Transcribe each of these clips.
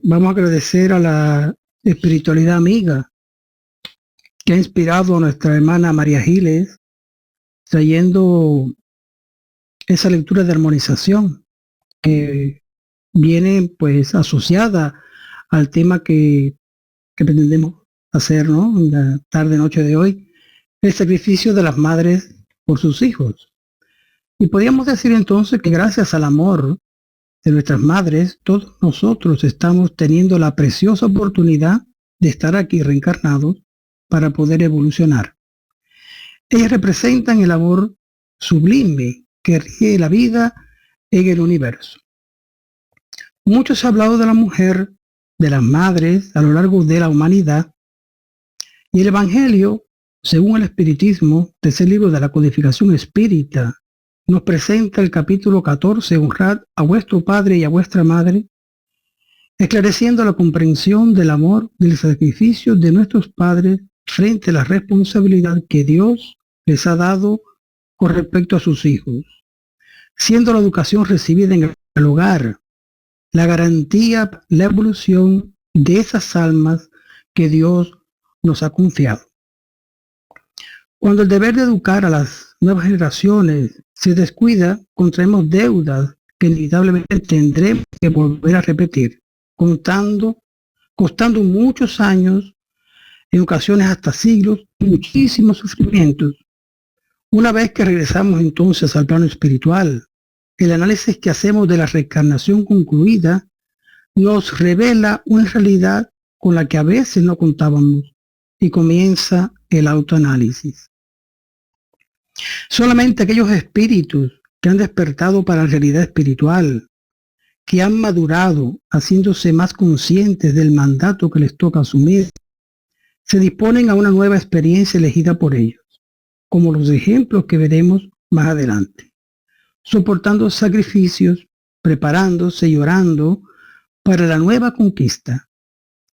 vamos a agradecer a la espiritualidad amiga que ha inspirado a nuestra hermana María Giles, trayendo esa lectura de armonización que viene pues asociada al tema que pretendemos hacer, ¿no? En la tarde noche de hoy, el sacrificio de las madres por sus hijos. Y podríamos decir entonces que gracias al amor de nuestras madres, todos nosotros estamos teniendo la preciosa oportunidad de estar aquí reencarnados para poder evolucionar. Ellas representan el amor sublime que rige la vida en el universo. Mucho se ha hablado de la mujer, de las madres a lo largo de la humanidad, y el Evangelio, según el Espiritismo, tercer libro de la codificación espírita, nos presenta el capítulo 14, honrad a vuestro padre y a vuestra madre, esclareciendo la comprensión del amor, del sacrificio de nuestros padres frente a la responsabilidad que Dios les ha dado con respecto a sus hijos, siendo la educación recibida en el hogar la garantía, la evolución de esas almas que Dios nos ha confiado. Cuando el deber de educar a las nuevas generaciones se descuida, contraemos deudas que inevitablemente tendremos que volver a repetir, costando muchos años, en ocasiones hasta siglos, muchísimos sufrimientos. Una vez que regresamos entonces al plano espiritual, el análisis que hacemos de la reencarnación concluida nos revela una realidad con la que a veces no contábamos y comienza el autoanálisis. Solamente aquellos espíritus que han despertado para la realidad espiritual, que han madurado haciéndose más conscientes del mandato que les toca asumir, se disponen a una nueva experiencia elegida por ellos, como los ejemplos que veremos más adelante, soportando sacrificios, preparándose y orando para la nueva conquista.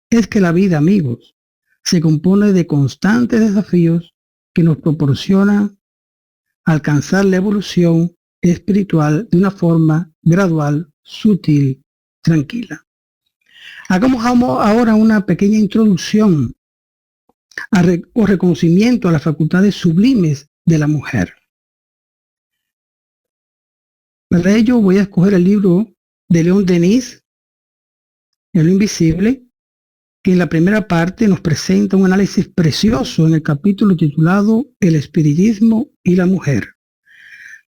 Es que la vida, amigos, se compone de constantes desafíos que nos proporcionan alcanzar la evolución espiritual de una forma gradual, sutil, tranquila. Hagamos ahora una pequeña introducción o reconocimiento a las facultades sublimes de la mujer. Para ello voy a escoger el libro de León Denis, El Invisible, que en la primera parte nos presenta un análisis precioso en el capítulo titulado El Espiritismo y la Mujer,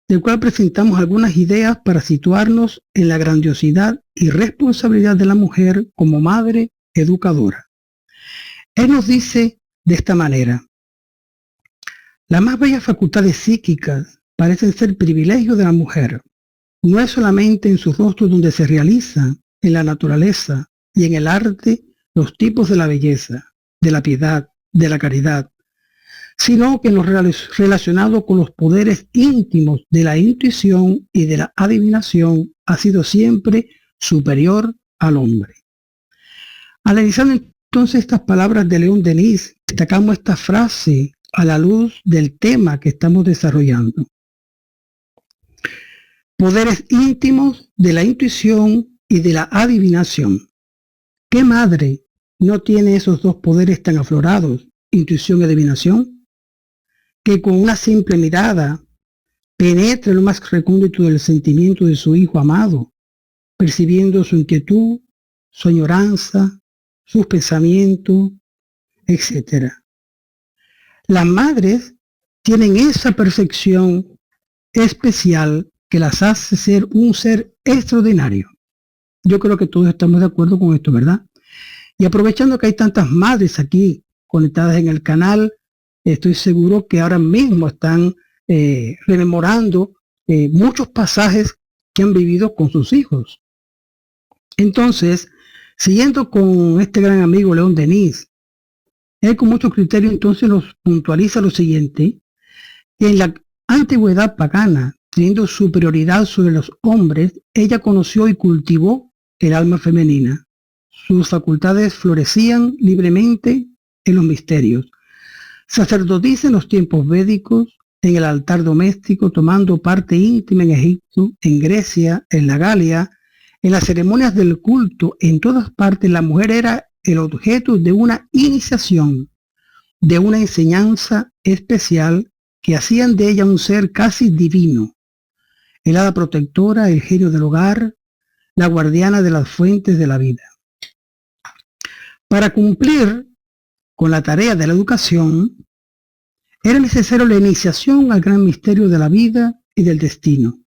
del cual presentamos algunas ideas para situarnos en la grandiosidad y responsabilidad de la mujer como madre educadora. Él nos dice de esta manera: las más bellas facultades psíquicas parecen ser privilegio de la mujer. No es solamente en su rostro donde se realiza, en la naturaleza y en el arte, los tipos de la belleza, de la piedad, de la caridad, sino que en lo relacionado con los poderes íntimos de la intuición y de la adivinación ha sido siempre superior al hombre. Analizando entonces estas palabras de León Denis, destacamos esta frase a la luz del tema que estamos desarrollando. Poderes íntimos de la intuición y de la adivinación. ¿Qué madre no tiene esos dos poderes tan aflorados, intuición y adivinación, que con una simple mirada penetre en lo más recóndito del sentimiento de su hijo amado, percibiendo su inquietud, su añoranza, sus pensamientos, etc.? Las madres tienen esa percepción especial que las hace ser un ser extraordinario. Yo creo que todos estamos de acuerdo con esto, ¿verdad? Y aprovechando que hay tantas madres aquí conectadas en el canal, estoy seguro que ahora mismo están rememorando muchos pasajes que han vivido con sus hijos. Entonces, siguiendo con este gran amigo León Denis, él con mucho criterio entonces nos puntualiza lo siguiente: que en la antigüedad pagana, teniendo superioridad sobre los hombres, ella conoció y cultivó el alma femenina. Sus facultades florecían libremente en los misterios. Sacerdotisa en los tiempos védicos, en el altar doméstico, tomando parte íntima en Egipto, en Grecia, en la Galia, En las ceremonias del culto, en todas partes, la mujer era el objeto de una iniciación, de una enseñanza especial que hacían de ella un ser casi divino, el hada protectora, el genio del hogar, la guardiana de las fuentes de la vida. Para cumplir con la tarea de la educación, era necesario la iniciación al gran misterio de la vida y del destino,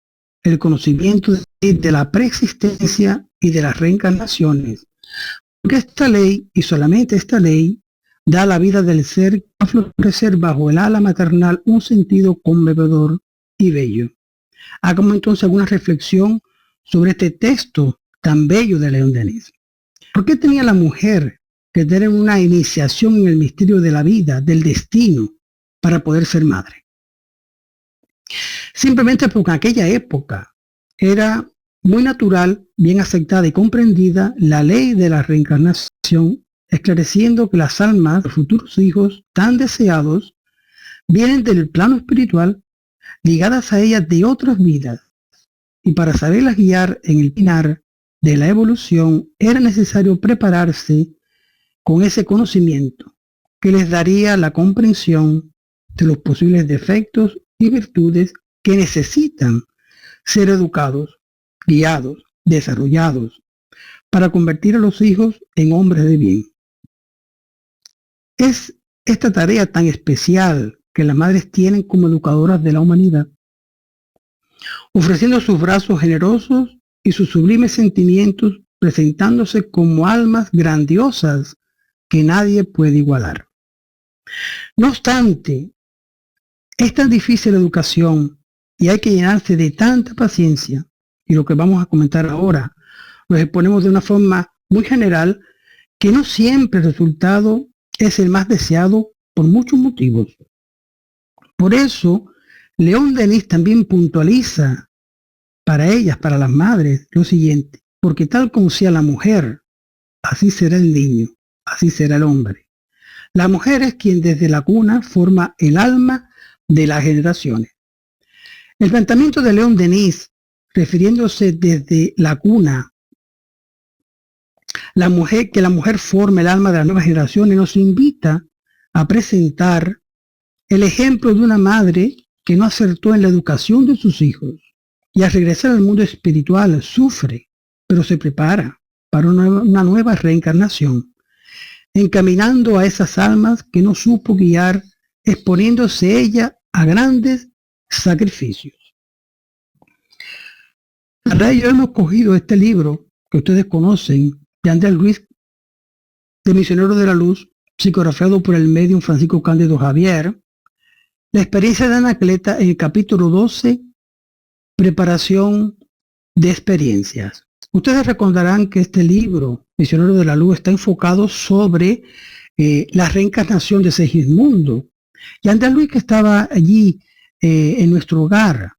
el conocimiento de la preexistencia y de las reencarnaciones, porque esta ley, y solamente esta ley, da a la vida del ser a florecer bajo el ala maternal un sentido conmovedor y bello. Hagamos entonces alguna reflexión sobre este texto tan bello de León Denis. ¿Por qué tenía la mujer que tener una iniciación en el misterio de la vida, del destino, para poder ser madre? Simplemente porque en aquella época era muy natural, bien aceptada y comprendida la ley de la reencarnación, esclareciendo que las almas de futuros hijos tan deseados vienen del plano espiritual, ligadas a ellas de otras vidas, y para saberlas guiar en el pinar de la evolución era necesario prepararse con ese conocimiento que les daría la comprensión de los posibles defectos y virtudes que necesitan ser educados, guiados, desarrollados, para convertir a los hijos en hombres de bien. Es esta tarea tan especial que las madres tienen como educadoras de la humanidad, ofreciendo sus brazos generosos y sus sublimes sentimientos, presentándose como almas grandiosas que nadie puede igualar. No obstante, es tan difícil la educación y hay que llenarse de tanta paciencia, y lo que vamos a comentar ahora lo exponemos de una forma muy general, que no siempre el resultado es el más deseado por muchos motivos. Por eso, León Denis también puntualiza para ellas, para las madres, lo siguiente: porque tal como sea la mujer, así será el niño, así será el hombre. La mujer es quien desde la cuna forma el alma de las generaciones. El planteamiento de León Denis, refiriéndose desde la cuna, que la mujer forma el alma de las nuevas generaciones, nos invita a presentar el ejemplo de una madre que no acertó en la educación de sus hijos y al regresar al mundo espiritual sufre, pero se prepara para una nueva reencarnación, encaminando a esas almas que no supo guiar, exponiéndose ella a grandes sacrificios. Para ello hemos cogido este libro que ustedes conocen, de Andrés Luis, de Misionero de la Luz, psicografiado por el médium Francisco Cándido Javier, la experiencia de Anacleta en el capítulo 12, preparación de experiencias. Ustedes recordarán que este libro, Misionero de la Luz, está enfocado sobre la reencarnación de Segismundo. Y Andrés Luis, que estaba allí en nuestro hogar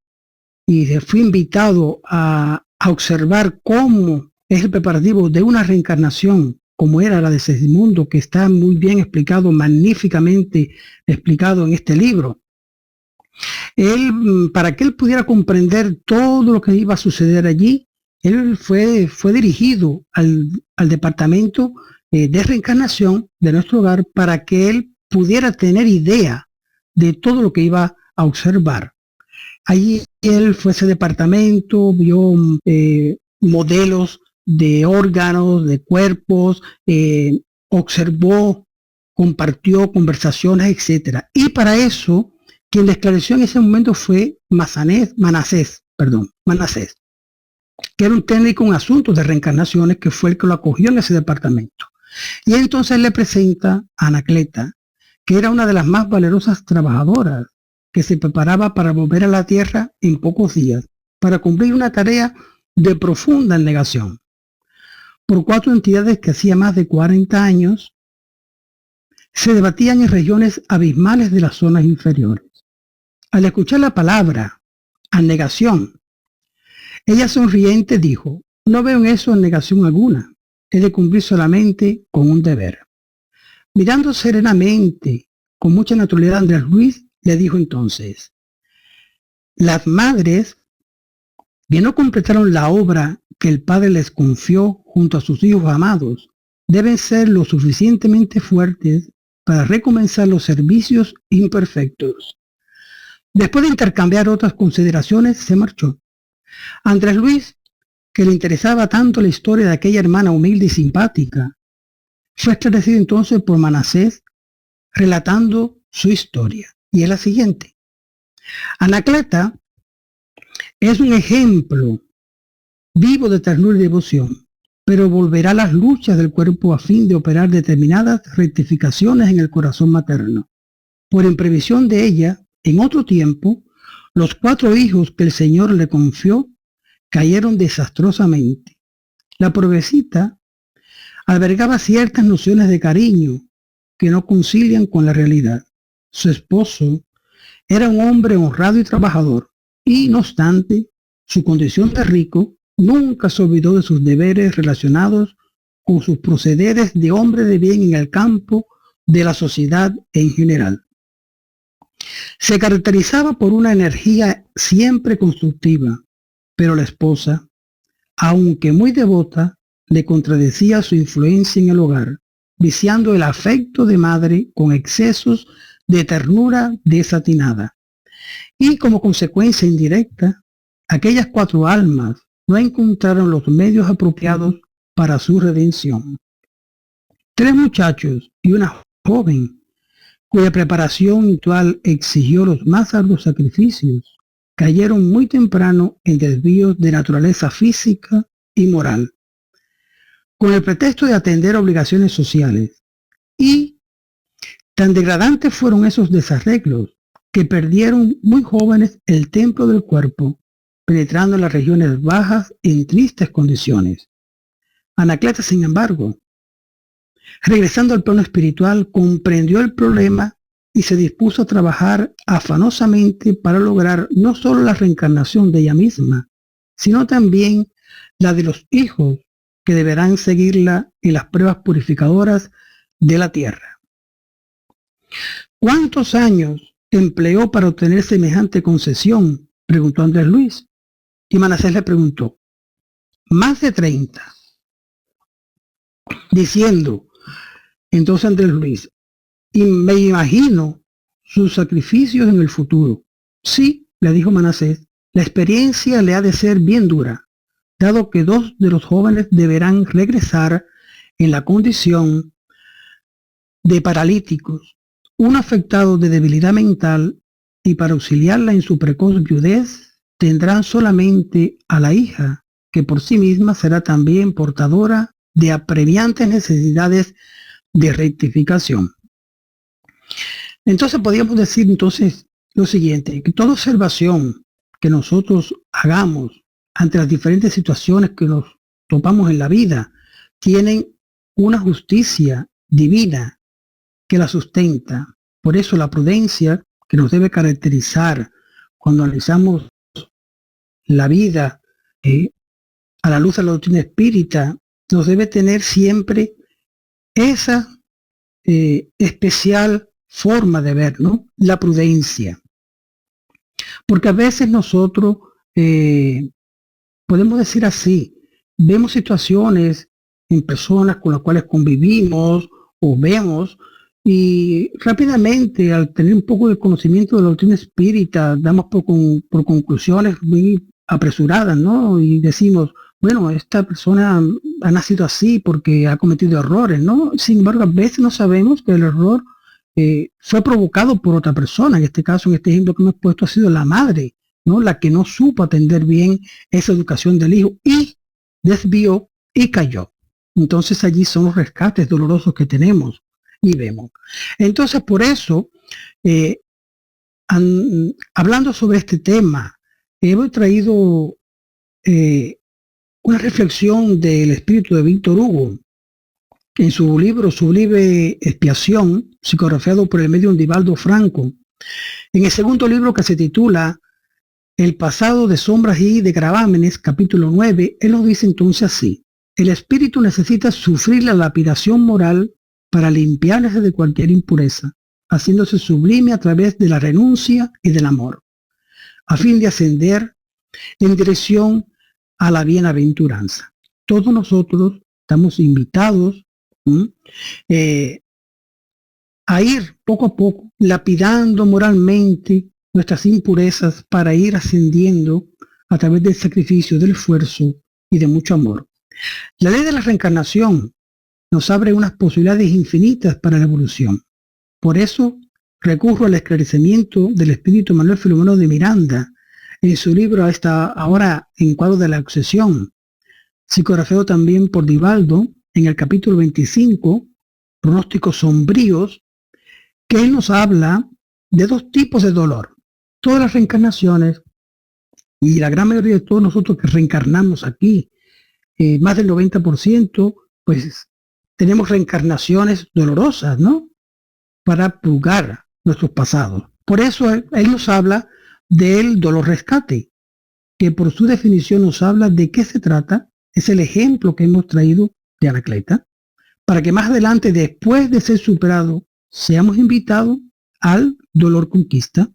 y fue invitado a observar cómo es el preparativo de una reencarnación, como era la de Segismundo, que está muy bien explicado, magníficamente explicado en este libro. Para que él pudiera comprender todo lo que iba a suceder allí, él fue dirigido al departamento de reencarnación de nuestro hogar para que él pudiera tener idea de todo lo que iba a observar. Allí él fue a ese departamento, vio modelos de órganos, de cuerpos, observó, compartió conversaciones, etc. Y para eso, quien le esclareció en ese momento fue Manasés, que era un técnico en asuntos de reencarnaciones, que fue el que lo acogió en ese departamento. Y entonces le presenta a Anacleta, que era una de las más valerosas trabajadoras, que se preparaba para volver a la tierra en pocos días, para cumplir una tarea de profunda negación, por 4 entidades que hacía más de 40 años se debatían en regiones abismales de las zonas inferiores. Al escuchar la palabra abnegación, ella sonriente dijo: no veo en eso abnegación alguna, he de cumplir solamente con un deber. Mirando serenamente, con mucha naturalidad, Andrés Luis le dijo entonces: las madres que no completaron la obra que el Padre les confió junto a sus hijos amados, deben ser lo suficientemente fuertes para recomenzar los servicios imperfectos. Después de intercambiar otras consideraciones, se marchó. Andrés Luis, que le interesaba tanto la historia de aquella hermana humilde y simpática, fue esclarecido entonces por Manasés, relatando su historia. Y es la siguiente. Anacleta es un ejemplo vivo de ternura y devoción, pero volverá a las luchas del cuerpo a fin de operar determinadas rectificaciones en el corazón materno. Por imprevisión de ella, en otro tiempo, los 4 hijos que el Señor le confió cayeron desastrosamente. La provecita albergaba ciertas nociones de cariño que no concilian con la realidad. Su esposo era un hombre honrado y trabajador, y no obstante, su condición de rico nunca se olvidó de sus deberes relacionados con sus procederes de hombre de bien en el campo de la sociedad en general. Se caracterizaba por una energía siempre constructiva, pero la esposa, aunque muy devota, le contradecía su influencia en el hogar, viciando el afecto de madre con excesos de ternura desatinada. Y como consecuencia indirecta, aquellas 4 almas no encontraron los medios apropiados para su redención. 3 muchachos y una joven, cuya preparación ritual exigió los más arduos sacrificios, cayeron muy temprano en desvíos de naturaleza física y moral, con el pretexto de atender obligaciones sociales. Y tan degradantes fueron esos desarreglos que perdieron muy jóvenes el templo del cuerpo, penetrando en las regiones bajas en tristes condiciones. Anacleta, sin embargo, regresando al plano espiritual, comprendió el problema y se dispuso a trabajar afanosamente para lograr no solo la reencarnación de ella misma, sino también la de los hijos que deberán seguirla en las pruebas purificadoras de la tierra. ¿Cuántos años empleó para obtener semejante concesión?, preguntó Andrés Luis. Y Manasés le preguntó, más de 30, diciendo entonces Andrés Luis, y me imagino sus sacrificios en el futuro. Sí, le dijo Manasés, la experiencia le ha de ser bien dura, dado que 2 de los jóvenes deberán regresar en la condición de paralíticos, uno afectado de debilidad mental, y para auxiliarla en su precoz viudez tendrán solamente a la hija, que por sí misma será también portadora de apremiantes necesidades de rectificación. Entonces podríamos decir lo siguiente, que toda observación que nosotros hagamos ante las diferentes situaciones que nos topamos en la vida tienen una justicia divina que la sustenta. Por eso la prudencia que nos debe caracterizar cuando analizamos la vida a la luz de la doctrina espírita nos debe tener siempre esa especial forma de ver, ¿no? La prudencia. Porque a veces nosotros, podemos decir así, vemos situaciones en personas con las cuales convivimos o vemos, y rápidamente, al tener un poco de conocimiento de la doctrina espírita, damos por conclusiones muy apresuradas, ¿no? Y decimos, bueno, esta persona ha nacido así porque ha cometido errores, ¿no? Sin embargo, a veces no sabemos que el error fue provocado por otra persona. En este caso, en este ejemplo que hemos puesto, ha sido la madre, ¿no? La que no supo atender bien esa educación del hijo y desvió y cayó. Entonces allí son los rescates dolorosos que tenemos y vemos. Entonces, por eso, hablando sobre este tema, hemos traído una reflexión del espíritu de Víctor Hugo en su libro Sublime Expiación, psicografiado por el medium Divaldo Franco, en el segundo libro, que se titula El pasado de sombras y de gravámenes, capítulo 9, él nos dice entonces así: el espíritu necesita sufrir la lapidación moral para limpiarse de cualquier impureza, haciéndose sublime a través de la renuncia y del amor, a fin de ascender en dirección a la bienaventuranza. Todos nosotros estamos invitados a ir poco a poco lapidando moralmente nuestras impurezas para ir ascendiendo a través del sacrificio, del esfuerzo y de mucho amor. La ley de la reencarnación nos abre unas posibilidades infinitas para la evolución. Por eso recurro al esclarecimiento del espíritu Manuel Filomeno de Miranda en su libro ahora en cuadro de la obsesión, psicografiado también por Divaldo en el capítulo 25, pronósticos sombríos, que él nos habla de dos tipos de dolor. Todas las reencarnaciones y la gran mayoría de todos nosotros que reencarnamos aquí, más del 90%, pues tenemos reencarnaciones dolorosas, ¿no? Para purgar nuestros pasados. Por eso él nos habla del dolor rescate, que por su definición nos habla de qué se trata. Es el ejemplo que hemos traído de Anacleta, para que más adelante, después de ser superado, seamos invitados al dolor conquista,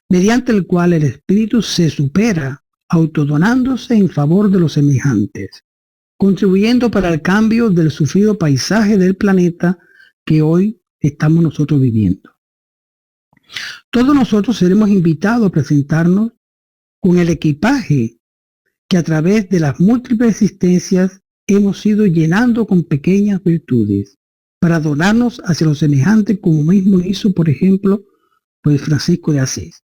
mediante el cual el espíritu se supera, autodonándose en favor de los semejantes, contribuyendo para el cambio del sufrido paisaje del planeta que hoy estamos nosotros viviendo. Todos nosotros seremos invitados a presentarnos con el equipaje que a través de las múltiples existencias hemos ido llenando con pequeñas virtudes, para donarnos hacia los semejantes, como mismo hizo, por ejemplo, pues Francisco de Asís.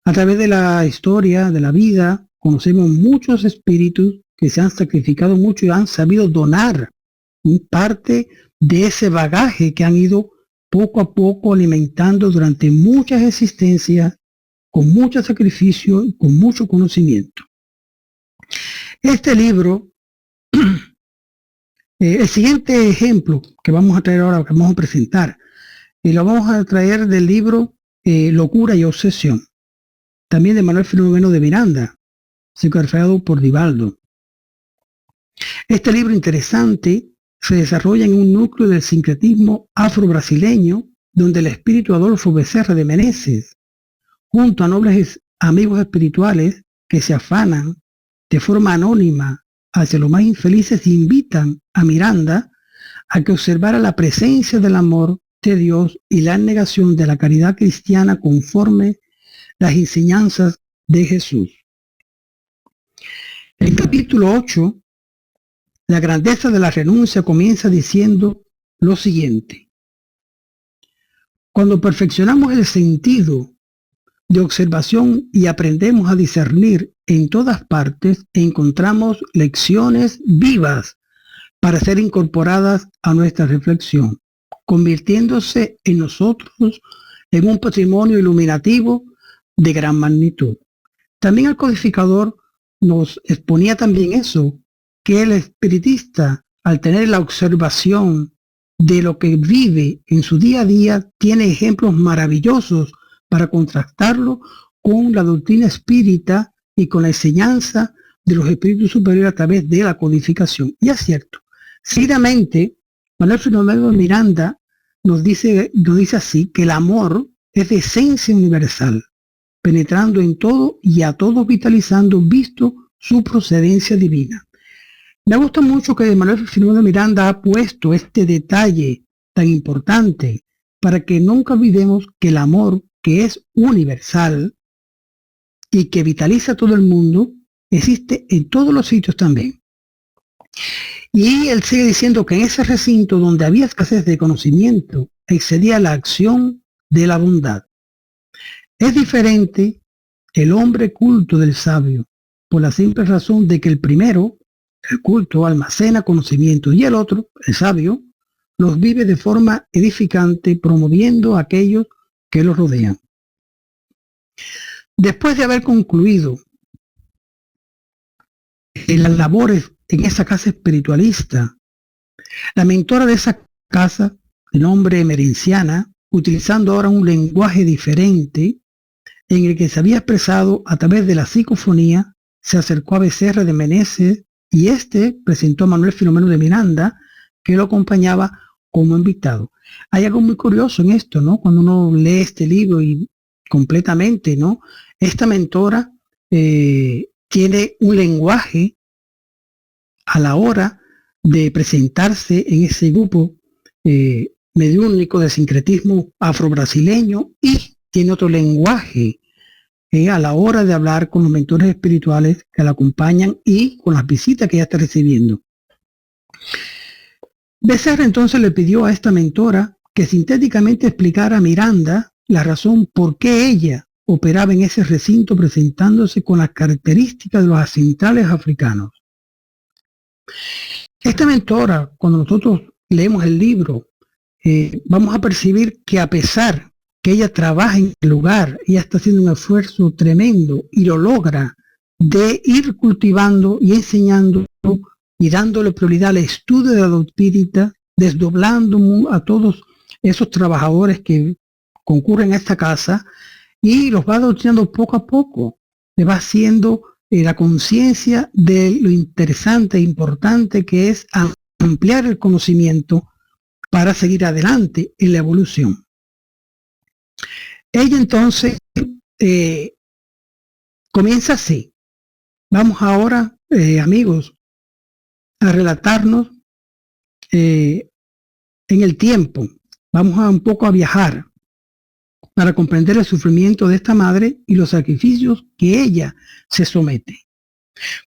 A través de la historia, de la vida, conocemos muchos espíritus que se han sacrificado mucho y han sabido donar parte de ese bagaje que han ido poco a poco alimentando durante muchas existencias, con mucho sacrificio y con mucho conocimiento. Este libro, el siguiente ejemplo que vamos a traer ahora, que vamos a presentar, lo vamos a traer del libro Locura y Obsesión, también de Manuel Filomeno de Miranda, psicografiado por Divaldo. Este libro interesante se desarrolla en un núcleo del sincretismo afro-brasileño, donde el espíritu Adolfo Becerra de Meneses, junto a nobles amigos espirituales que se afanan de forma anónima hacia los más infelices, invitan a Miranda a que observara la presencia del amor de Dios y la negación de la caridad cristiana conforme las enseñanzas de Jesús. El capítulo 8, la grandeza de la renuncia, comienza diciendo lo siguiente: cuando perfeccionamos el sentido de observación y aprendemos a discernir en todas partes, encontramos lecciones vivas para ser incorporadas a nuestra reflexión, convirtiéndose en nosotros en un patrimonio iluminativo de gran magnitud. También el codificador nos exponía también eso, que el espiritista, al tener la observación de lo que vive en su día a día, tiene ejemplos maravillosos para contrastarlo con la doctrina espírita y con la enseñanza de los espíritus superiores a través de la codificación. Y es cierto, seguidamente, Manuel Filomeno de Miranda nos dice así, que el amor es de esencia universal, penetrando en todo y a todos vitalizando, visto su procedencia divina. Me gusta mucho que Manuel Filomeno de Miranda ha puesto este detalle tan importante para que nunca olvidemos que el amor, que es universal y que vitaliza a todo el mundo, existe en todos los sitios también. Y él sigue diciendo que en ese recinto donde había escasez de conocimiento, excedía la acción de la bondad. Es diferente el hombre culto del sabio, por la simple razón de que el primero, el culto, almacena conocimiento, y el otro, el sabio, los vive de forma edificante, promoviendo a aquellos que los rodean. Después de haber concluido en las labores en esa casa espiritualista, la mentora de esa casa, de nombre Emerenciana, utilizando ahora un lenguaje diferente, en el que se había expresado a través de la psicofonía, se acercó a Becerra de Meneses y este presentó a Manuel Filomeno de Miranda, que lo acompañaba como invitado. Hay algo muy curioso en esto, ¿no? Cuando uno lee este libro y completamente, ¿no? Esta mentora tiene un lenguaje a la hora de presentarse en ese grupo mediúnico de sincretismo afro-brasileño, y tiene otro lenguaje a la hora de hablar con los mentores espirituales que la acompañan y con las visitas que ella está recibiendo. Becerra entonces le pidió a esta mentora que sintéticamente explicara a Miranda la razón por qué ella operaba en ese recinto presentándose con las características de los ancestrales africanos. Esta mentora, cuando nosotros leemos el libro, vamos a percibir que a pesar que ella trabaja en el lugar, ella está haciendo un esfuerzo tremendo y lo logra de ir cultivando y enseñando y dándole prioridad al estudio de la doctrina, desdoblando a todos esos trabajadores que concurren a esta casa, y los va adoctrinando poco a poco, le va haciendo la conciencia de lo interesante e importante que es ampliar el conocimiento para seguir adelante en la evolución. Ella entonces comienza así. Vamos ahora, amigos, a relatarnos en el tiempo. Vamos un poco a viajar para comprender el sufrimiento de esta madre y los sacrificios que ella se somete.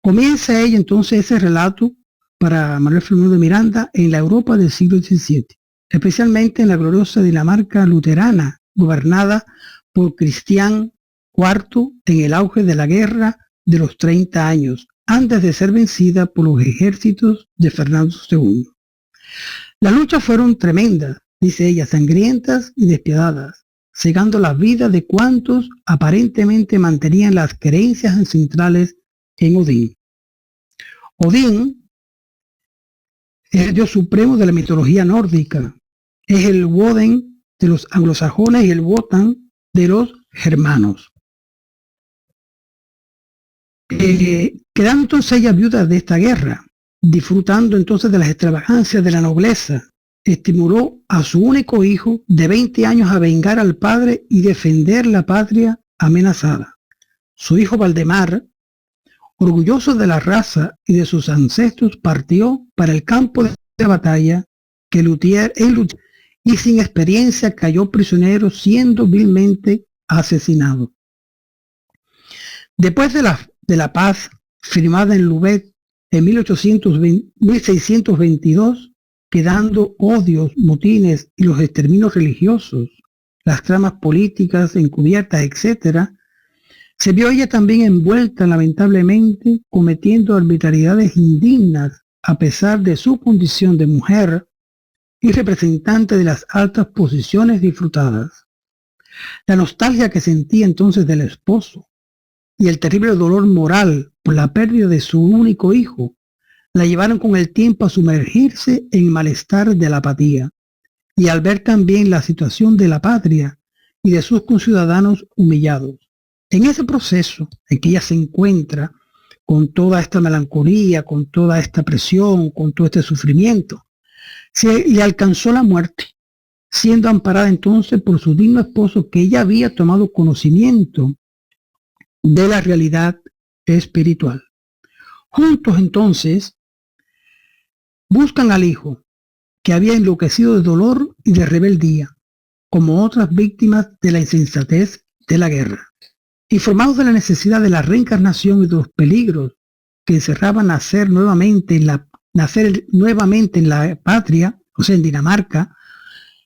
Comienza ella entonces ese relato para Manuel Filomeno de Miranda en la Europa del siglo XVII, especialmente en la gloriosa Dinamarca luterana, gobernada por Cristián IV en el auge de la guerra de los 30 años, antes de ser vencida por los ejércitos de Fernando II. Las luchas fueron tremendas, dice ella, sangrientas y despiadadas, cegando las vidas de cuantos aparentemente mantenían las creencias ancestrales en Odín. Odín es el dios supremo de la mitología nórdica, es el Woden de los anglosajones y el Wotan de los germanos. Quedando entonces ella viuda de esta guerra, disfrutando entonces de las extravagancias de la nobleza, estimuló a su único hijo de 20 años a vengar al padre y defender la patria amenazada. Su hijo Valdemar, orgulloso de la raza y de sus ancestros, partió para el campo de batalla que Lutier y sin experiencia cayó prisionero, siendo vilmente asesinado. Después de la paz firmada en Lubeck en 1622, quedando odios, motines y los exterminios religiosos, las tramas políticas encubiertas, etc., se vio ella también envuelta lamentablemente cometiendo arbitrariedades indignas a pesar de su condición de mujer y representante de las altas posiciones disfrutadas. La nostalgia que sentía entonces del esposo y el terrible dolor moral por la pérdida de su único hijo la llevaron con el tiempo a sumergirse en malestar de la apatía, y al ver también la situación de la patria y de sus conciudadanos humillados. En ese proceso en que ella se encuentra con toda esta melancolía, con toda esta presión, con todo este sufrimiento, se le alcanzó la muerte, siendo amparada entonces por su digno esposo, que ella había tomado conocimiento de la realidad espiritual. Juntos entonces buscan al hijo, que había enloquecido de dolor y de rebeldía, como otras víctimas de la insensatez de la guerra. Informados de la necesidad de la reencarnación y de los peligros que encerraban nacer nuevamente en la patria, o sea, en Dinamarca,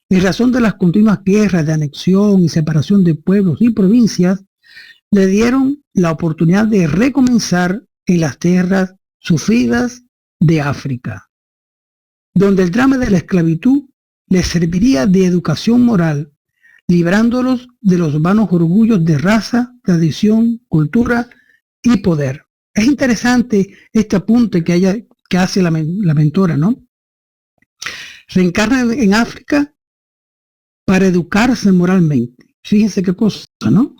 en razón de las continuas guerras de anexión y separación de pueblos y provincias, le dieron la oportunidad de recomenzar en las tierras sufridas de África, donde el drama de la esclavitud les serviría de educación moral, librándolos de los vanos orgullos de raza, tradición, cultura y poder. Es interesante este apunte que hace la mentora, ¿no? Reencarna en África para educarse moralmente. Fíjense qué cosa, ¿no?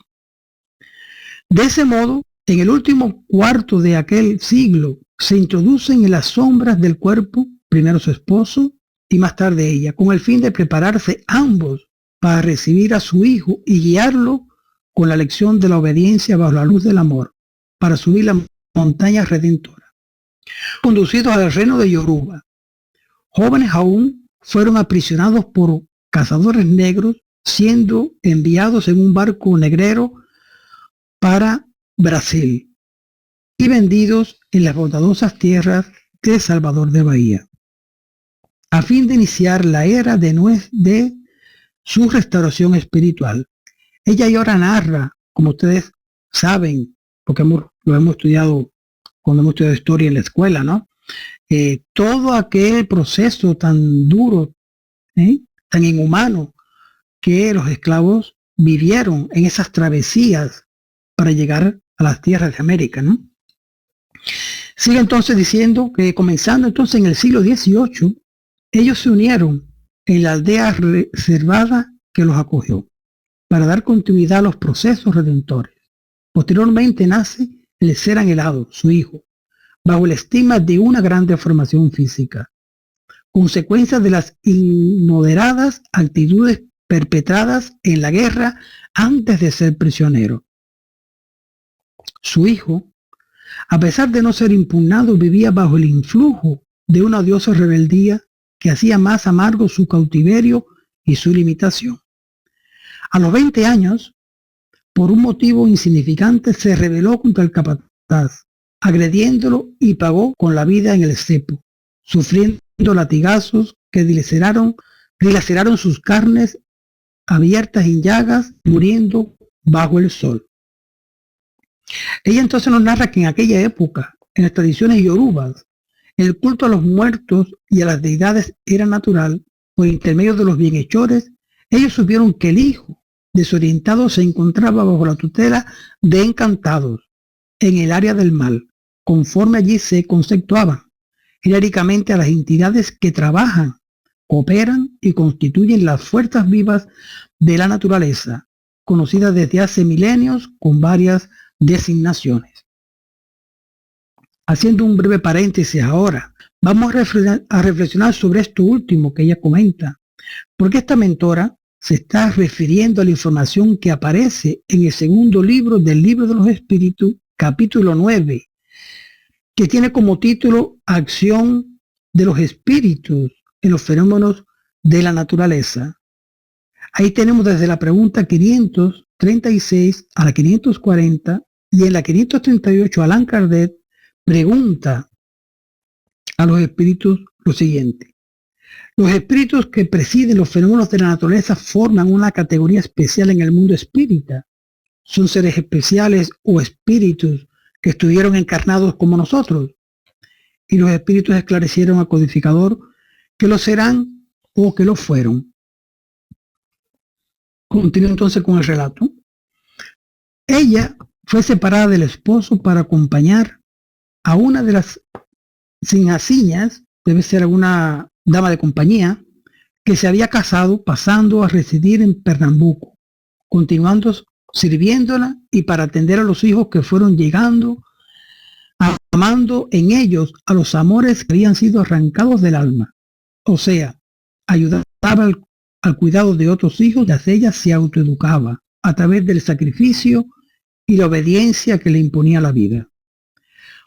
De ese modo, en el último cuarto de aquel siglo, se introducen en las sombras del cuerpo, primero su esposo y más tarde ella, con el fin de prepararse ambos para recibir a su hijo y guiarlo con la lección de la obediencia bajo la luz del amor. para subir la montaña redentora, conducidos al reino de Yoruba. Jóvenes aún fueron aprisionados por cazadores negros, siendo enviados en un barco negrero para Brasil y vendidos en las bondadosas tierras de Salvador de Bahía, a fin de iniciar la era de su restauración espiritual. Ella y ahora narra, como ustedes saben, porque lo hemos estudiado cuando hemos estudiado historia en la escuela, ¿no? Todo aquel proceso tan duro, tan inhumano, que los esclavos vivieron en esas travesías para llegar a las tierras de América, ¿no? Sigue entonces diciendo que comenzando entonces en el siglo XVIII, ellos se unieron en la aldea reservada que los acogió para dar continuidad a los procesos redentores. Posteriormente nace el ser anhelado, su hijo, bajo el estigma de una gran deformación física, consecuencia de las inmoderadas actitudes perpetradas en la guerra antes de ser prisionero. Su hijo, a pesar de no ser impugnado, vivía bajo el influjo de una odiosa rebeldía que hacía más amargo su cautiverio y su limitación. A los 20 años, por un motivo insignificante, se rebeló contra el capataz, agrediéndolo y pagó con la vida en el cepo, sufriendo latigazos que dilaceraron sus carnes abiertas en llagas, muriendo bajo el sol. Ella entonces nos narra que en aquella época, en las tradiciones yorubas, el culto a los muertos y a las deidades era natural. Por intermedio de los bienhechores, ellos supieron que el hijo desorientado se encontraba bajo la tutela de encantados en el área del mal, conforme allí se conceptuaban genéricamente a las entidades que trabajan, cooperan y constituyen las fuerzas vivas de la naturaleza, conocidas desde hace milenios con varias designaciones. Haciendo un breve paréntesis ahora, vamos a reflexionar sobre esto último que ella comenta, porque esta mentora se está refiriendo a la información que aparece en el segundo libro del Libro de los Espíritus, capítulo 9, que tiene como título Acción de los Espíritus en los fenómenos de la naturaleza. Ahí tenemos desde la pregunta 536 a la 540 y en la 538 Allan Kardec pregunta a los espíritus lo siguiente: los espíritus que presiden los fenómenos de la naturaleza forman una categoría especial en el mundo espírita. ¿Son seres especiales o espíritus que estuvieron encarnados como nosotros? Y los espíritus esclarecieron al codificador que lo serán o que lo fueron. Continúo entonces con el relato. Ella fue separada del esposo para acompañar a una de las sinhaciñas, debe ser alguna dama de compañía, que se había casado, pasando a residir en Pernambuco, continuando sirviéndola y para atender a los hijos que fueron llegando, amando en ellos a los amores que habían sido arrancados del alma. O sea, ayudaba al cuidado de otros hijos, y ella se autoeducaba a través del sacrificio y la obediencia que le imponía la vida.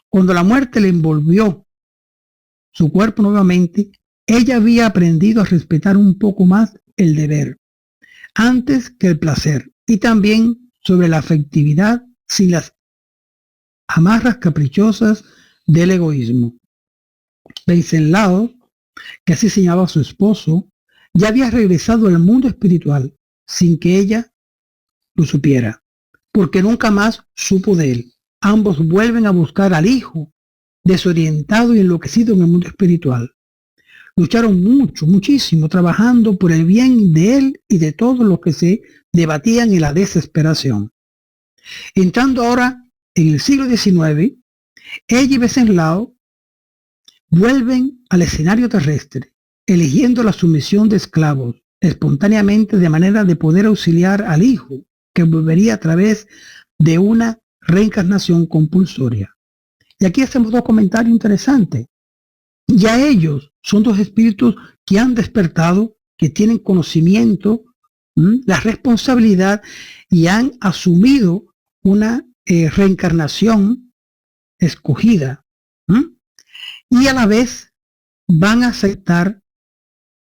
Cuando la muerte le envolvió su cuerpo nuevamente, ella había aprendido a respetar un poco más el deber, antes que el placer, y también sobre la afectividad sin las amarras caprichosas del egoísmo. Wenceslao, que así se llamaba su esposo, ya había regresado al mundo espiritual sin que ella lo supiera, porque nunca más supo de él. Ambos vuelven a buscar al hijo, desorientado y enloquecido en el mundo espiritual. Lucharon muchísimo, trabajando por el bien de él y de todos los que se debatían en la desesperación. Entrando ahora en el siglo XIX, ella y Wenceslao vuelven al escenario terrestre, eligiendo la sumisión de esclavos espontáneamente, de manera de poder auxiliar al hijo, que volvería a través de una reencarnación compulsoria. Y aquí hacemos dos comentarios interesantes. Ya ellos son dos espíritus que han despertado, que tienen conocimiento, la responsabilidad y han asumido una reencarnación escogida, y a la vez van a aceptar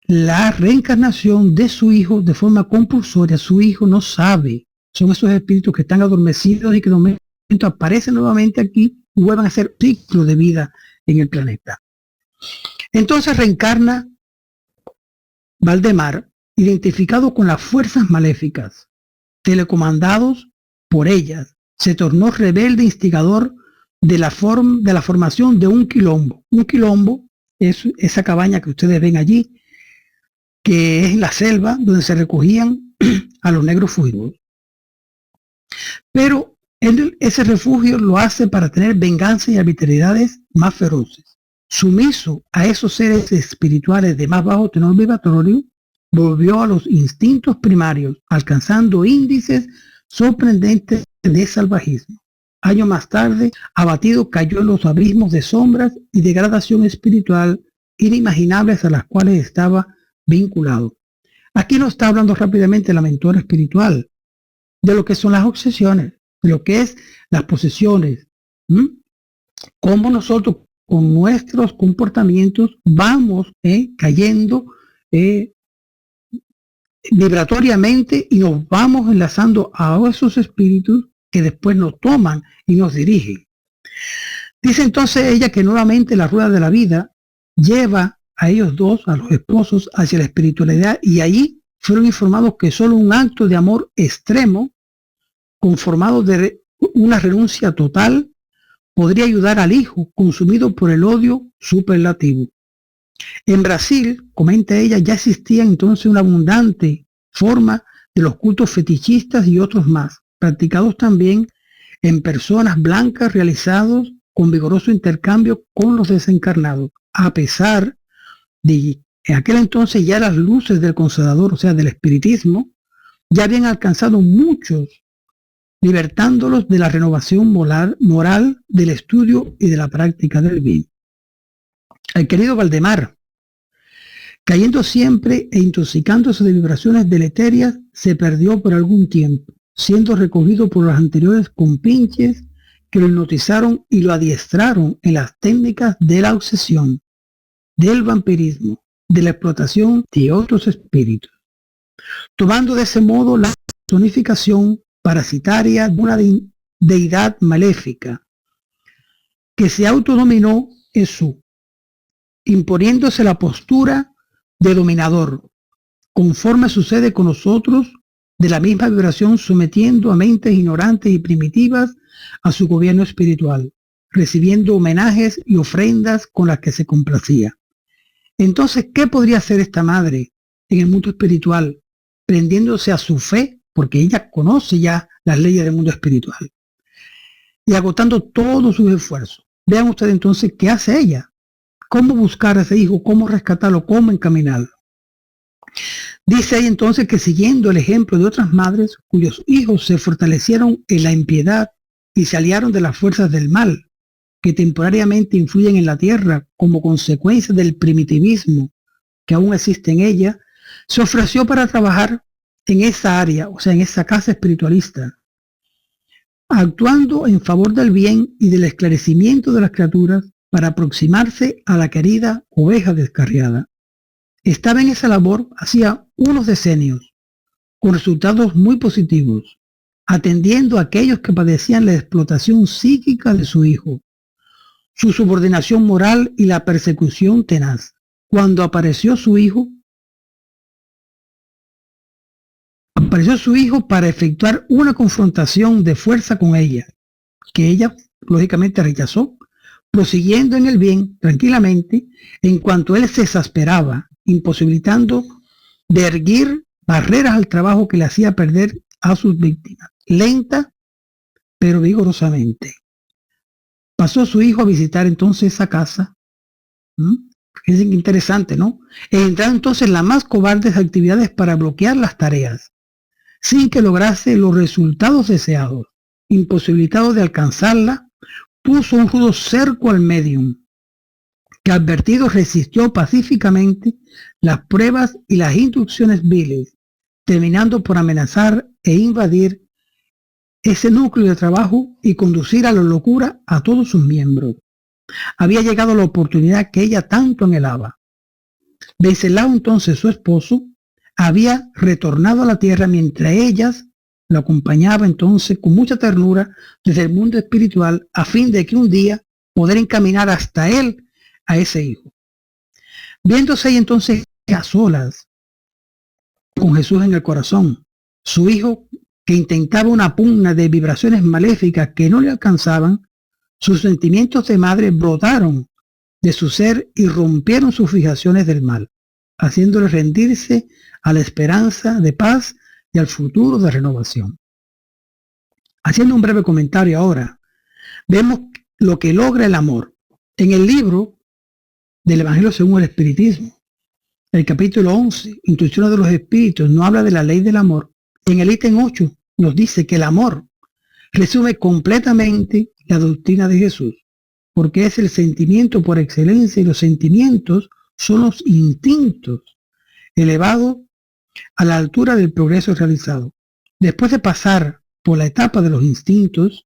la reencarnación de su hijo de forma compulsoria. Su hijo no sabe, son esos espíritus que están adormecidos y que de momento aparecen nuevamente aquí y vuelven a hacer ciclo de vida en el planeta. Entonces reencarna Valdemar, identificado con las fuerzas maléficas, telecomandados por ellas. Se tornó rebelde instigador de la formación de un quilombo. Un quilombo es esa cabaña que ustedes ven allí, que es la selva donde se recogían a los negros fugitivos. Pero ese refugio lo hace para tener venganza y arbitrariedades más feroces. Sumiso a esos seres espirituales de más bajo tenor vibratorio, volvió a los instintos primarios, alcanzando índices sorprendentes de salvajismo. Años más tarde, abatido, cayó en los abismos de sombras y degradación espiritual inimaginables a las cuales estaba vinculado. Aquí nos está hablando rápidamente la mentora espiritual de lo que son las obsesiones, de lo que es las posesiones, cómo nosotros con nuestros comportamientos vamos cayendo vibratoriamente y nos vamos enlazando a esos espíritus que después nos toman y nos dirigen. Dice entonces ella que nuevamente la rueda de la vida lleva a ellos dos, a los esposos, hacia la espiritualidad, y allí fueron informados que solo un acto de amor extremo, conformado de una renuncia total, podría ayudar al hijo consumido por el odio superlativo. En Brasil, comenta ella, ya existía entonces una abundante forma de los cultos fetichistas y otros más, practicados también en personas blancas, realizados con vigoroso intercambio con los desencarnados, a pesar de en aquel entonces ya las luces del Consolador, o sea, del espiritismo, ya habían alcanzado muchos, libertándolos de la renovación moral del estudio y de la práctica del bien. El querido Valdemar, cayendo siempre e intoxicándose de vibraciones deleterias, se perdió por algún tiempo, siendo recogido por los anteriores compinches que lo hipnotizaron y lo adiestraron en las técnicas de la obsesión, del vampirismo, de la explotación de otros espíritus, tomando de ese modo la personificación parasitaria de una deidad maléfica que se autodominó Esú, imponiéndose la postura de dominador, conforme sucede con nosotros, de la misma vibración, sometiendo a mentes ignorantes y primitivas a su gobierno espiritual, recibiendo homenajes y ofrendas con las que se complacía. Entonces, ¿qué podría hacer esta madre en el mundo espiritual? Prendiéndose a su fe, porque ella conoce ya las leyes del mundo espiritual, y agotando todos sus esfuerzos. Vean ustedes entonces qué hace ella. ¿Cómo buscar a ese hijo? ¿Cómo rescatarlo? ¿Cómo encaminarlo? Dice ahí entonces que siguiendo el ejemplo de otras madres cuyos hijos se fortalecieron en la impiedad y se aliaron de las fuerzas del mal, que temporariamente influyen en la tierra como consecuencia del primitivismo que aún existe en ella, se ofreció para trabajar en esa área, o sea, en esa casa espiritualista, actuando en favor del bien y del esclarecimiento de las criaturas para aproximarse a la querida oveja descarriada. Estaba en esa labor hacía unos decenios, con resultados muy positivos, atendiendo a aquellos que padecían la explotación psíquica de su hijo, su subordinación moral y la persecución tenaz. Cuando apareció su hijo para efectuar una confrontación de fuerza con ella, que ella lógicamente rechazó, prosiguiendo en el bien tranquilamente, en cuanto él se exasperaba, imposibilitando de erguir barreras al trabajo que le hacía perder a sus víctimas, lenta pero vigorosamente. Pasó su hijo a visitar entonces esa casa. Es interesante, ¿no? Entraron entonces las más cobardes actividades para bloquear las tareas, sin que lograse los resultados deseados. Imposibilitado de alcanzarla, puso un rudo cerco al medium, que advertido resistió pacíficamente las pruebas y las instrucciones viles, terminando por amenazar e invadir ese núcleo de trabajo y conducir a la locura a todos sus miembros. Había llegado la oportunidad que ella tanto anhelaba. Venceslao, entonces su esposo, había retornado a la tierra mientras ellas lo acompañaba entonces con mucha ternura desde el mundo espiritual a fin de que un día poder encaminar hasta él a ese hijo. Viéndose ahí entonces a solas con Jesús en el corazón, su hijo que intentaba una pugna de vibraciones maléficas que no le alcanzaban, sus sentimientos de madre brotaron de su ser y rompieron sus fijaciones del mal, haciéndole rendirse a la esperanza de paz y al futuro de renovación. Haciendo un breve comentario ahora, vemos lo que logra el amor. En el libro del Evangelio según el Espiritismo, el capítulo 11, Instrucciones de los Espíritus, no habla de la ley del amor. En el ítem 8 nos dice que el amor resume completamente la doctrina de Jesús, porque es el sentimiento por excelencia y los sentimientos son los instintos elevados a la altura del progreso realizado. Después de pasar por la etapa de los instintos,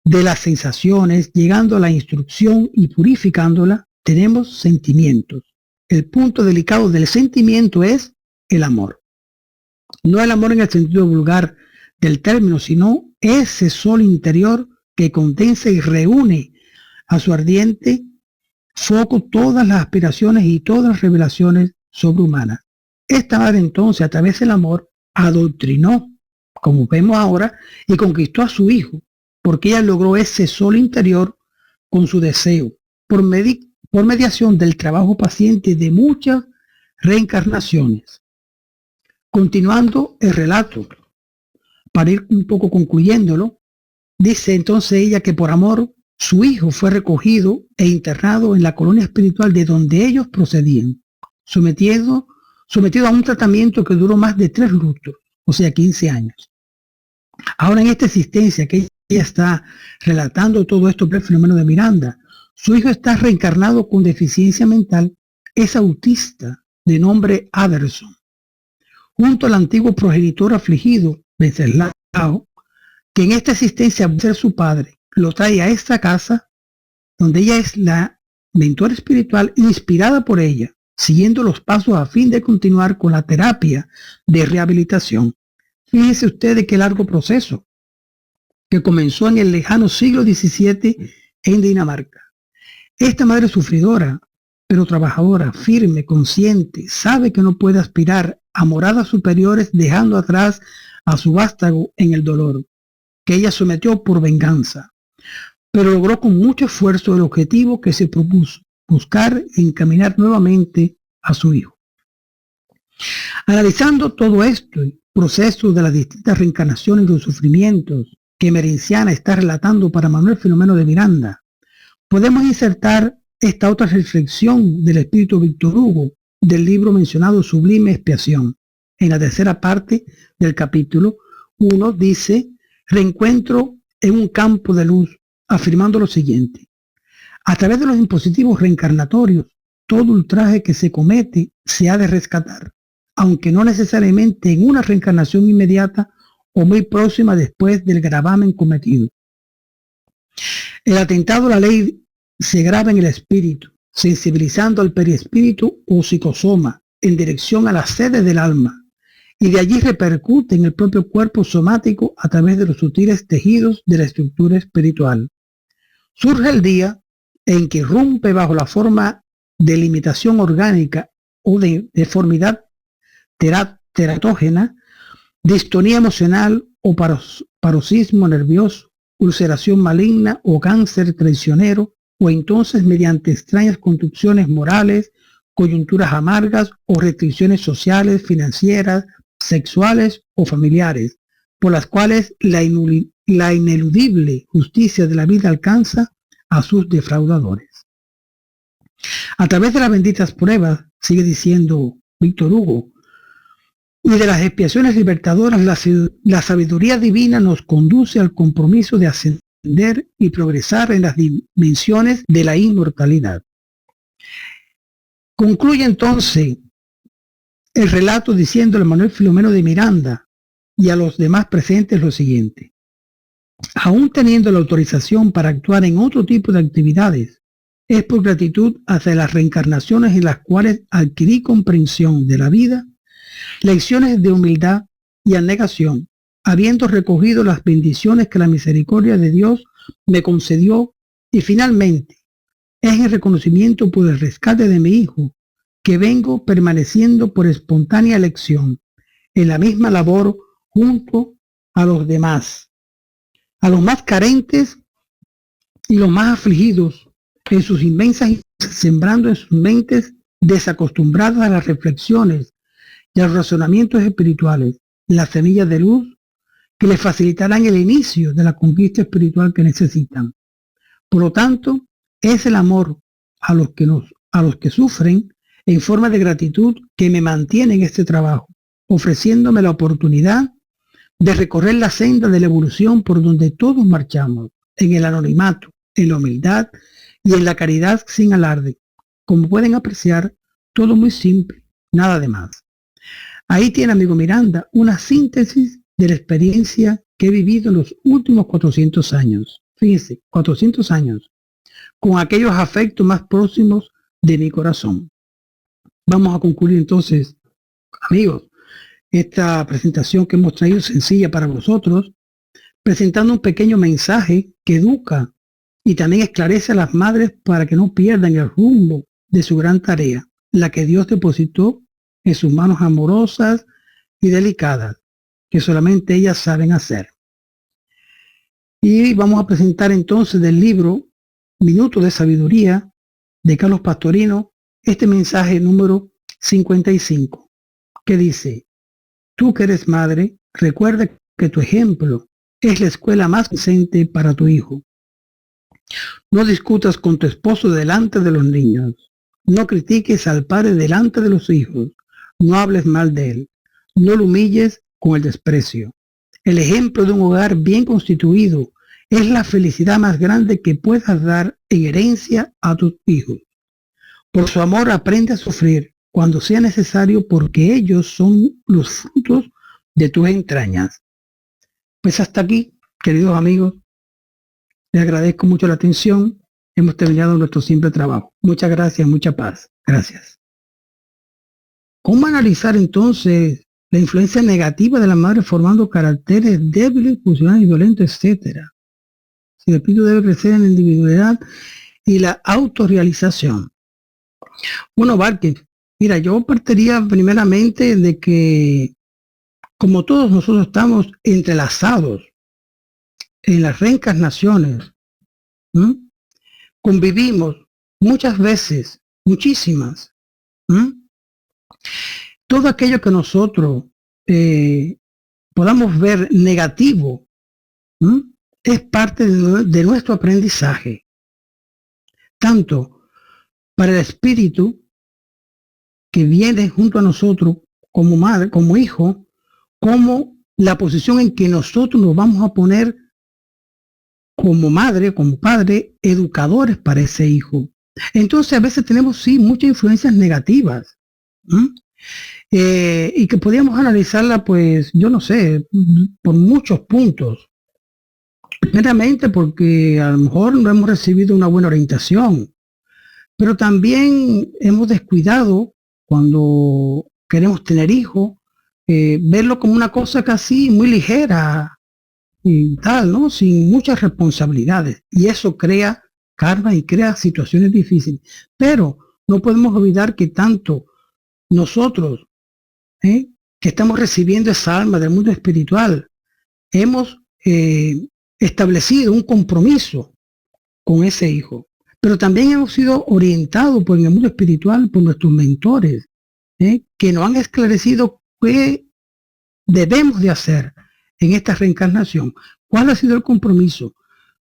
de las sensaciones, llegando a la instrucción y purificándola, tenemos sentimientos. El punto delicado del sentimiento es el amor. No el amor en el sentido vulgar del término, sino ese sol interior que condensa y reúne a su ardiente foco todas las aspiraciones y todas las revelaciones sobrehumanas. Esta madre entonces, a través del amor, adoctrinó, como vemos ahora, y conquistó a su hijo, porque ella logró ese sol interior con su deseo, por mediación del trabajo paciente de muchas reencarnaciones. Continuando el relato, para ir un poco concluyéndolo, dice entonces ella que por amor su hijo fue recogido e internado en la colonia espiritual de donde ellos procedían, sometido a un tratamiento que duró más de 3 lustros, o sea 15 años. Ahora en esta existencia que ella está relatando todo esto del fenómeno de Miranda, su hijo está reencarnado con deficiencia mental, es autista de nombre Aderson, junto al antiguo progenitor afligido, Venceslao, que en esta existencia, al ser su padre, lo trae a esta casa, donde ella es la mentora espiritual inspirada por ella, siguiendo los pasos a fin de continuar con la terapia de rehabilitación. Fíjense ustedes qué largo proceso que comenzó en el lejano siglo XVII en Dinamarca. Esta madre sufridora, pero trabajadora, firme, consciente, sabe que no puede aspirar a moradas superiores dejando atrás a su vástago en el dolor, que ella sometió por venganza, pero logró con mucho esfuerzo el objetivo que se propuso, buscar e encaminar nuevamente a su hijo. Analizando todo esto, el proceso de las distintas reencarnaciones y los sufrimientos que Merenciana está relatando para Manuel Filomeno de Miranda, podemos insertar esta otra reflexión del espíritu Víctor Hugo del libro mencionado Sublime Expiación. En la tercera parte del capítulo 1 dice: reencuentro en un campo de luz, afirmando lo siguiente: a través de los dispositivos reencarnatorios, todo ultraje que se comete se ha de rescatar, aunque no necesariamente en una reencarnación inmediata o muy próxima después del gravamen cometido. El atentado a la ley se graba en el espíritu, sensibilizando al perispíritu o psicosoma en dirección a la sede del alma, y de allí repercute en el propio cuerpo somático a través de los sutiles tejidos de la estructura espiritual. Surge el día en que irrumpe bajo la forma de limitación orgánica o de deformidad teratógena, distonía emocional o paroxismo nervioso, ulceración maligna o cáncer traicionero, o entonces mediante extrañas construcciones morales, coyunturas amargas o restricciones sociales, financieras, sexuales o familiares, por las cuales la ineludible justicia de la vida alcanza a sus defraudadores. A través de las benditas pruebas, sigue diciendo Víctor Hugo, y de las expiaciones libertadoras, la sabiduría divina nos conduce al compromiso de ascender y progresar en las dimensiones de la inmortalidad. Concluye entonces el relato diciéndole a Manuel Filomeno de Miranda y a los demás presentes lo siguiente: aún teniendo la autorización para actuar en otro tipo de actividades, es por gratitud hacia las reencarnaciones en las cuales adquirí comprensión de la vida, lecciones de humildad y abnegación, habiendo recogido las bendiciones que la misericordia de Dios me concedió, y finalmente es en reconocimiento por el rescate de mi hijo que vengo permaneciendo por espontánea elección en la misma labor junto a los demás, a los más carentes y los más afligidos en sus inmensas, sembrando en sus mentes desacostumbradas a las reflexiones y a los razonamientos espirituales las semillas de luz que les facilitarán el inicio de la conquista espiritual que necesitan. Por lo tanto, es el amor a los que sufren en forma de gratitud que me mantiene en este trabajo, ofreciéndome la oportunidad de recorrer la senda de la evolución por donde todos marchamos, en el anonimato, en la humildad y en la caridad sin alarde. Como pueden apreciar, todo muy simple, nada de más. Ahí tiene, amigo Miranda, una síntesis de la experiencia que he vivido en los últimos 400 años. Fíjense, 400 años, con aquellos afectos más próximos de mi corazón. Vamos a concluir entonces, amigos, esta presentación que hemos traído sencilla para vosotros, presentando un pequeño mensaje que educa y también esclarece a las madres para que no pierdan el rumbo de su gran tarea, la que Dios depositó en sus manos amorosas y delicadas, que solamente ellas saben hacer. Y vamos a presentar entonces del libro Minutos de Sabiduría de Carlos Pastorino este mensaje número 55, que dice: tú que eres madre, recuerda que tu ejemplo es la escuela más decente para tu hijo. No discutas con tu esposo delante de los niños. No critiques al padre delante de los hijos. No hables mal de él. No lo humilles con el desprecio. El ejemplo de un hogar bien constituido es la felicidad más grande que puedas dar en herencia a tus hijos. Por su amor aprende a sufrir cuando sea necesario, porque ellos son los frutos de tus entrañas. Pues hasta aquí, queridos amigos, les agradezco mucho la atención. Hemos terminado nuestro simple trabajo. Muchas gracias, mucha paz. Gracias. ¿Cómo analizar entonces la influencia negativa de la madre formando caracteres débiles, funcionales y violentos, etcétera? Si el espíritu debe crecer en la individualidad y la autorrealización. Bueno, Barker, mira, yo partiría primeramente de que, como todos nosotros estamos entrelazados en las reencarnaciones, convivimos muchas veces, muchísimas, todo aquello que nosotros podamos ver negativo, es parte de nuestro aprendizaje, tanto para el espíritu que viene junto a nosotros como madre, como hijo, como la posición en que nosotros nos vamos a poner como madre, como padre, educadores para ese hijo. Entonces a veces tenemos sí muchas influencias negativas, y que podríamos analizarla, pues yo no sé, por muchos puntos. Primeramente porque a lo mejor no hemos recibido una buena orientación, pero también hemos descuidado cuando queremos tener hijos, verlo como una cosa casi muy ligera y tal, ¿no? Sin muchas responsabilidades. Y eso crea karma y crea situaciones difíciles. Pero no podemos olvidar que tanto nosotros, que estamos recibiendo esa alma del mundo espiritual, hemos establecido un compromiso con ese hijo. Pero también hemos sido orientados por el mundo espiritual, por nuestros mentores, que nos han esclarecido qué debemos de hacer en esta reencarnación. ¿Cuál ha sido el compromiso?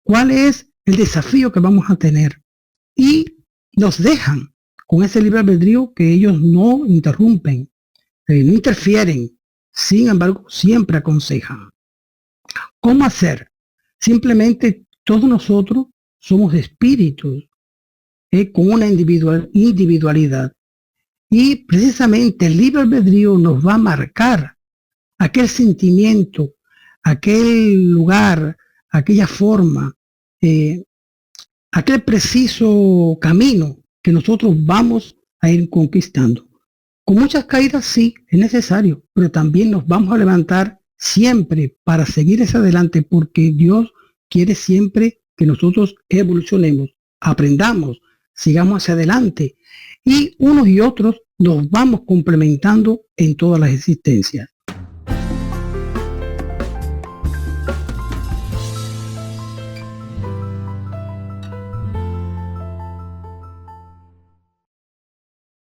¿Cuál es el desafío que vamos a tener? Y nos dejan con ese libre albedrío que ellos no interrumpen, no interfieren, sin embargo, siempre aconsejan. ¿Cómo hacer? Simplemente todos nosotros somos espíritus con una individualidad. Y precisamente el libre albedrío nos va a marcar aquel sentimiento, aquel lugar, aquella forma, aquel preciso camino que nosotros vamos a ir conquistando. Con muchas caídas sí, es necesario, pero también nos vamos a levantar siempre para seguir hacia adelante, porque Dios quiere siempre que nosotros evolucionemos, aprendamos, sigamos hacia adelante y unos y otros nos vamos complementando en todas las existencias.